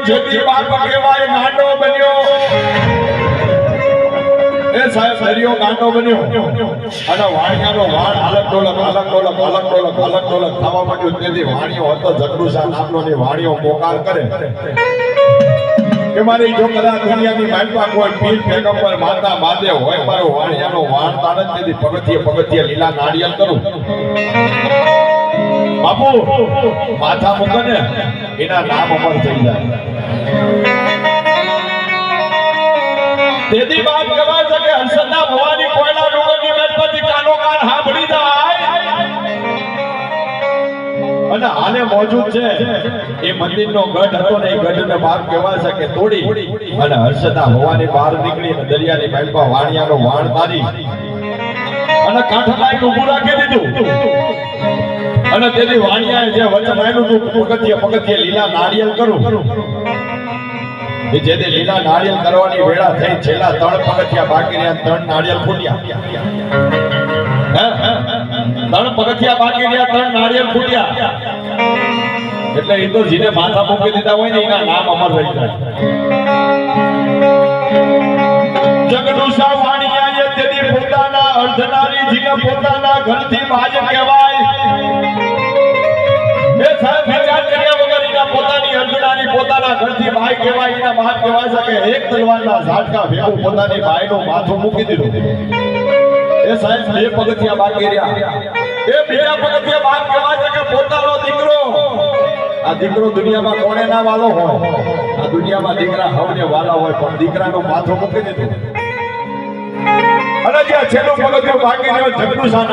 જેથી બાપ કહેવાય ગાંડો બન્યો એ સાહેબ દરિયો ગાંડો બન્યો અને વાણિયાનો વાણ હાલક ડોલક થવા માંડ્યું તેથી વાણિયો હતો જગડુશા નામનો ને વાણિયો પોકાર કરે કે મારી જો કદાચ દુનિયાની માલપા કોઈ પીર પેગમ્બર માતા બાદે હોય મારો વાણિયાનો વાણ તારે તેથી પગથિયે લીલા નાળિયેર કરું બાપુ માથા મૂકે ને એના નામ અમર થઈ જાય તેથી બાપ કહેવાય છે કે હંસના ભવાની કોયલા ડુંગરની મેલપતિ કાનો કાન સાંભળી જાય અને હાલે મોજૂદ છે એ મંદિરનો ગઢ હતો ને એ ગઢને બાપ કહેવાય છે કે તોડી અને હર્ષના ભવાની બહાર નીકળી અને દરિયાની માલપા વાણિયાનો વાણ તારી અને કાંઠા લાઈન ઊભું રાખી દીધું અને તેથી વાણિયાએ જે વચન આપ્યું હતું પગથિયે લીલા નાળિયેર કરું જે તે લીલા નાળિયેર કરવાની વેળા થઈ છેલ્લા 3 પગથિયા બાકી રહ્યા 3 નાળિયેર ફૂટ્યા 3 પગથિયા બાકી રહ્યા 3 નાળિયેર ફૂટ્યા એટલે એ તો જીને માથા મૂકી દીધા હોય ને એના નામ અમર રહી જાય જગડુશા વાણિયાએ તેની પોતાના અર્ધનારી જીને પોતાના ઘરથી બાજ કહેવાય એ સાહેબ વિચાર કર્યા વગર એના પોતાની અર્ધનારી પોતાના ઘરથી ભાઈ કહેવાય એના બાપ કહેવાય છે કે એક તલવારના ઝાટકા ભેગું પોતાની ભાઈનું માથું મૂકી દીધું એ સાહેબ 2 પગથિયા બાકી રહ્યા એ બીજા પગથિયા બાપ કહેવાય છે કે પોતાનો દીકરો આ દીકરો દુનિયામાં કોણે ના વાલો હોય આ દુનિયામાં દીકરા હવને વાલા હોય પણ દીકરાનું માથું મૂકી દીધું અને જે છેલ્લું પગથિયું બાકી રહ્યો જગડુશા